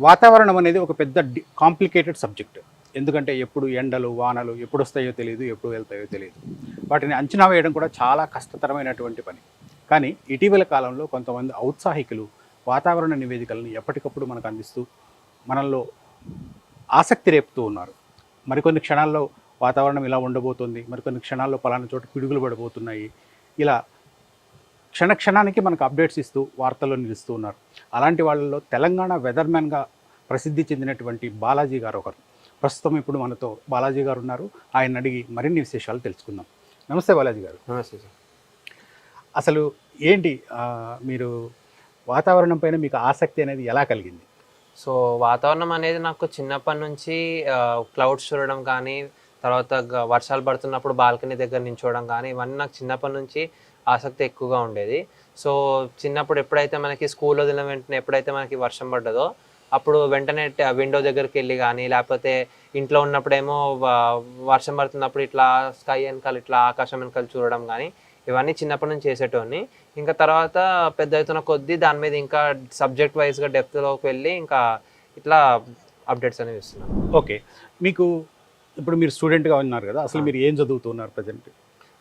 వాతావరణం అనేది ఒక పెద్ద కాంప్లికేటెడ్ సబ్జెక్ట్. ఎందుకంటే ఎప్పుడు ఎండలు, వానలు ఎప్పుడు వస్తాయో తెలియదు, ఎప్పుడు వెళ్తాయో తెలియదు. వాటిని అంచనా వేయడం కూడా చాలా కష్టతరమైనటువంటి పని. కానీ ఇటీవల కాలంలో కొంతమంది ఔత్సాహికులు వాతావరణ నివేదికలను ఎప్పటికప్పుడు మనకు అందిస్తూ మనల్లో ఆసక్తి రేపుతూ ఉన్నారు. మరికొన్ని క్షణాల్లో వాతావరణం ఇలా ఉండబోతుంది, మరికొన్ని క్షణాల్లో పలానా చోట పిడుగులు పడబోతున్నాయి, ఇలా క్షణానికి మనకు అప్డేట్స్ ఇస్తూ వార్తల్లో నిలుస్తూ ఉన్నారు. అలాంటి వాళ్ళలో తెలంగాణ వెదర్మెన్గా ప్రసిద్ధి చెందినటువంటి బాలాజీ గారు ఒకరు. ప్రస్తుతం ఇప్పుడు మనతో బాలాజీ గారు ఉన్నారు. ఆయన అడిగి మరిన్ని విశేషాలు తెలుసుకుందాం. నమస్తే బాలాజీ గారు. నమస్తే సార్. అసలు ఏంటి మీరు వాతావరణం పైన మీకు ఆసక్తి అనేది ఎలా కలిగింది? సో వాతావరణం అనేది నాకు చిన్నప్పటి నుంచి క్లౌడ్స్ చూడడం కానీ, తర్వాత వర్షాలు పడుతున్నప్పుడు బాల్కనీ దగ్గర నించోవడం కానీ, ఇవన్నీ నాకు చిన్నప్పటి నుంచి ఆసక్తి ఎక్కువగా ఉండేది. సో చిన్నప్పుడు ఎప్పుడైతే మనకి స్కూల్ వదిలిన వెంటనే ఎప్పుడైతే మనకి వర్షం పడ్డదో అప్పుడు వెంటనే విండో దగ్గరికి వెళ్ళి కానీ, లేకపోతే ఇంట్లో ఉన్నప్పుడేమో వర్షం పడుతున్నప్పుడు ఇట్లా స్కై వెనకాల ఇట్లా ఆకాశం వెనకాల చూడడం కానీ, ఇవన్నీ చిన్నప్పటి నుంచి చేసేటోని. ఇంకా తర్వాత పెద్ద అవుతున్న కొద్దీ దాని మీద ఇంకా సబ్జెక్ట్ వైజ్గా డెప్త్లోకి వెళ్ళి ఇంకా ఇట్లా అప్డేట్స్ అనేవి ఇస్తున్నాను. ఓకే, మీకు ఇప్పుడు మీరు స్టూడెంట్గా ఉన్నారు కదా, అసలు మీరు ఏం చదువుతున్నారు ప్రజెంట్?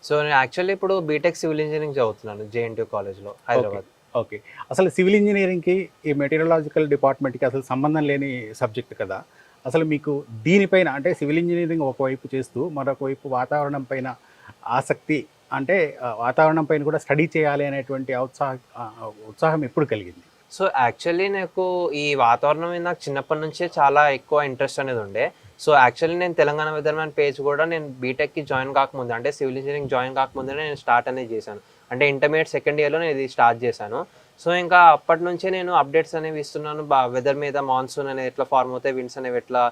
సో నేను యాక్చువల్లీ ఇప్పుడు బీటెక్ సివిల్ ఇంజనీరింగ్ చదువుతున్నాను JNTU కాలేజ్లో, హైదరాబాద్. ఓకే, అసలు సివిల్ ఇంజనీరింగ్కి ఈ మెటీరియలాజికల్ డిపార్ట్మెంట్కి అసలు సంబంధం లేని సబ్జెక్ట్ కదా. అసలు మీకు దీనిపైన అంటే సివిల్ ఇంజనీరింగ్ ఒకవైపు చేస్తూ మరొక వైపు వాతావరణం పైన ఆసక్తి, అంటే వాతావరణం పైన కూడా స్టడీ చేయాలి అనేటువంటి ఉత్సాహం ఎప్పుడు కలిగింది? సో యాక్చువల్లీ నాకు ఈ వాతావరణం మీద నాకు చిన్నప్పటి నుంచే చాలా ఎక్కువ ఇంట్రెస్ట్ అనేది ఉండే. సో యాక్చువల్లీ నేను తెలంగాణ వెదర్మ్యాన్ పేజ్ కూడా నేను బీటెక్కి జాయిన్ కాకముందు, అంటే సివిల్ ఇంజనీరింగ్ జాయిన్ కాకముందే నేను స్టార్ట్ అనేది చేశాను. అంటే ఇంటర్మీడియట్ సెకండ్ ఇయర్లో నేను ఇది స్టార్ట్ చేశాను. సో ఇంకా అప్పటి నుంచే నేను అప్డేట్స్ అనేవి ఇస్తున్నాను. వెదర్ మీద మాన్సూన్ అనేది ఎట్లా ఫార్మ్ అవుతాయి, విండ్స్ అనేవి ఎట్లా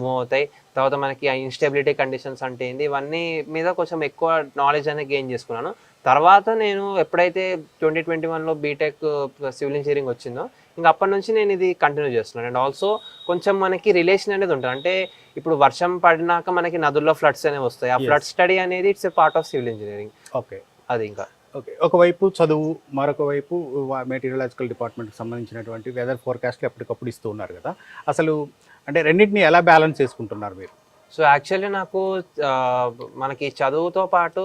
మూవ్ అవుతాయి, తర్వాత మనకి ఇన్స్టెబిలిటీ కండిషన్స్ అంటే ఏంది, ఇవన్నీ మీద కొంచెం ఎక్కువ నాలెడ్జ్ అనేది గెయిన్ చేసుకున్నాను. తర్వాత నేను ఎప్పుడైతే 2021లో బీటెక్ సివిల్ ఇంజనీరింగ్ వచ్చిందో ఇంకా అప్పటి నుంచి నేను ఇది కంటిన్యూ చేస్తున్నాను. అండ్ ఆల్సో కొంచెం మనకి రిలేషన్ అనేది ఉంటుంది. అంటే ఇప్పుడు వర్షం పడినాక మనకి నదుల్లో ఫ్లడ్స్ అనేవి వస్తాయి. ఆ ఫ్లడ్ స్టడీ అనేది it's a part of civil engineering. Okay, అది ఇంకా ఓకే, ఒకవైపు చదువు, మరొక వైపు మెటీరియలాజికల్ డిపార్ట్మెంట్కి సంబంధించినటువంటి వెదర్ ఫోర్కాస్ట్లు ఎప్పటికప్పుడు ఇస్తూ ఉన్నారు కదా. అసలు అంటే రెండింటిని ఎలా బ్యాలెన్స్ చేసుకుంటున్నారు మీరు? సో యాక్చువల్లీ నాకు మనకి చదువుతో పాటు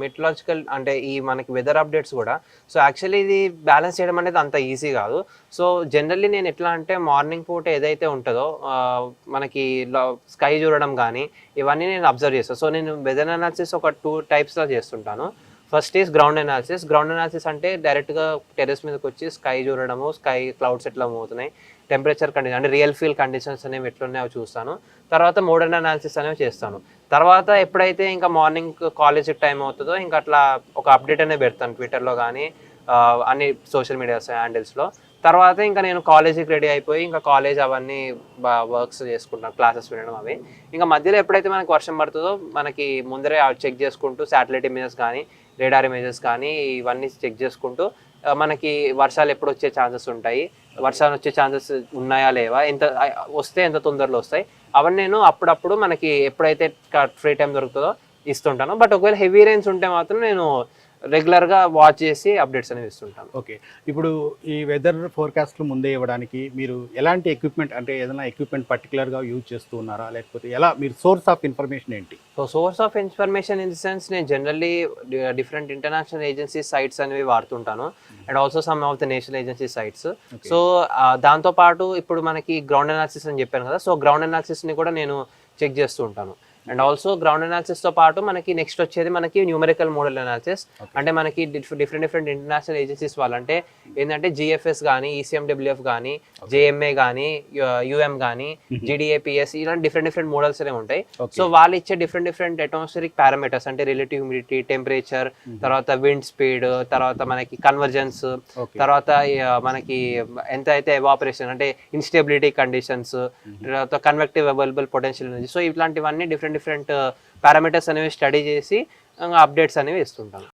మెటీరియలాజికల్ అంటే ఈ మనకి వెదర్ అప్డేట్స్ కూడా, సో యాక్చువల్లీ ఇది బ్యాలెన్స్ చేయడం అనేది అంత ఈజీ కాదు. సో జనరల్లీ నేను ఎట్లా అంటే మార్నింగ్ పూట ఏదైతే ఉంటుందో మనకి స్కై చూడడం కానీ ఇవన్నీ నేను అబ్జర్వ్ చేస్తాను. సో నేను వెదర్ అనాలిసిస్ ఒక 2 టైప్స్లో చేస్తుంటాను. First is ground analysis. Ground analysis అంటే డైరెక్ట్గా టెర్రస్ మీదకి వచ్చి స్కై చూడడము, స్కై క్లౌడ్స్ ఎట్లా మూవ్ అవుతున్నాయి, టెంపరేచర్ కండిషన్ అంటే రియల్ ఫీల్ కండిషన్స్ అనేవి ఎట్లున్నాయో చూస్తాను. తర్వాత మోడర్న్ అనాలిసిస్ అనేవి చేస్తాను. తర్వాత ఎప్పుడైతే ఇంకా మార్నింగ్ కాలేజ్ టైం అవుతుందో ఇంకా అట్లా ఒక అప్డేట్ అనేది పెడతాను ట్విట్టర్లో కానీ అన్ని సోషల్ మీడియా హ్యాండిల్స్లో. తర్వాత ఇంకా నేను కాలేజీకి రెడీ అయిపోయి ఇంకా కాలేజ్ అవన్నీ వర్క్స్ చేసుకుంటాను, క్లాసెస్ వినడం అవి. ఇంకా మధ్యలో ఎప్పుడైతే మనకి వర్షం పడుతుందో మనకి ముందరే చెక్ చేసుకుంటూ శాటిలైట్ ఇమేజెస్ కానీ రేడార్ ఇమేజెస్ కానీ ఇవన్నీ చెక్ చేసుకుంటూ మనకి వర్షాలు ఎప్పుడు వచ్చే ఛాన్సెస్ ఉంటాయి, వర్షాలు వచ్చే ఛాన్సెస్ ఉన్నాయా లేవా, ఎంత వస్తే ఎంత తొందరలో వస్తాయి, అవన్నీ నేను అప్పుడప్పుడు మనకి ఎప్పుడైతే ఫ్రీ టైం దొరుకుతుందో ఇస్తుంటాను. బట్ ఒకవేళ హెవీ రైన్స్ ఉంటే మాత్రం నేను రెగ్యులర్గా వాచ్ చేసి అప్డేట్స్ అనేవి ఇస్తుంటాను. ఓకే, ఇప్పుడు ఈ వెదర్ ఫోర్కాస్ట్లు ముందే ఇవ్వడానికి మీరు ఎలాంటి ఎక్విప్మెంట్, అంటే ఏదైనా ఎక్విప్మెంట్ పర్టికులర్గా యూజ్ చేస్తూ ఉన్నారా, లేకపోతే ఎలా మీరు సోర్స్ ఆఫ్ ఇన్ఫర్మేషన్ ఏంటి? So source of information in the sense నేను generally different international agency sites అనేవి వాడుతుంటాను. And also some of the national agency sites. So దాంతోపాటు ఇప్పుడు మనకి గ్రౌండ్ అనాలిసిస్ అని చెప్పాను కదా, సో గ్రౌండ్ అనాలిసిస్ని కూడా నేను చెక్ చేస్తూ ఉంటాను. అండ్ ఆల్సో గ్రౌండ్ అనాలిసిస్తో పాటు మనకి నెక్స్ట్ వచ్చేది మనకి న్యూమరికల్ మోడల్ అనాలిసిస్. అంటే మనకి డిఫరెంట్ ఇంటర్నేషనల్ ఏజెన్సీస్ వాళ్ళు అంటే ఏంటంటే GFS కానీ, ECMWF కానీ, JMA కానీ, UM కానీ, GDAPS ఇలాంటి డిఫరెంట్ మోడల్స్ అనేవి ఉంటాయి. సో వాళ్ళు ఇచ్చే డిఫరెంట్ అట్మాస్ఫియరిక్ పారామీటర్స్ అంటే రిలేటివ్ హ్యూమిడిటీ, టెంపరేచర్, తర్వాత విండ్ స్పీడ్, తర్వాత మనకి కన్వర్జెన్స్, తర్వాత మనకి ఎంత అయితే ఎవాపరేషన్ అంటే ఇన్స్టెబిలిటీ కండిషన్స్, తర్వాత convective available potential energy. So ఇట్లాంటివన్నీ డిఫరెంట్ పారామీటర్స్ అనేవి స్టడీ చేసి అప్డేట్స్ అనేవి ఇస్తుంటాను.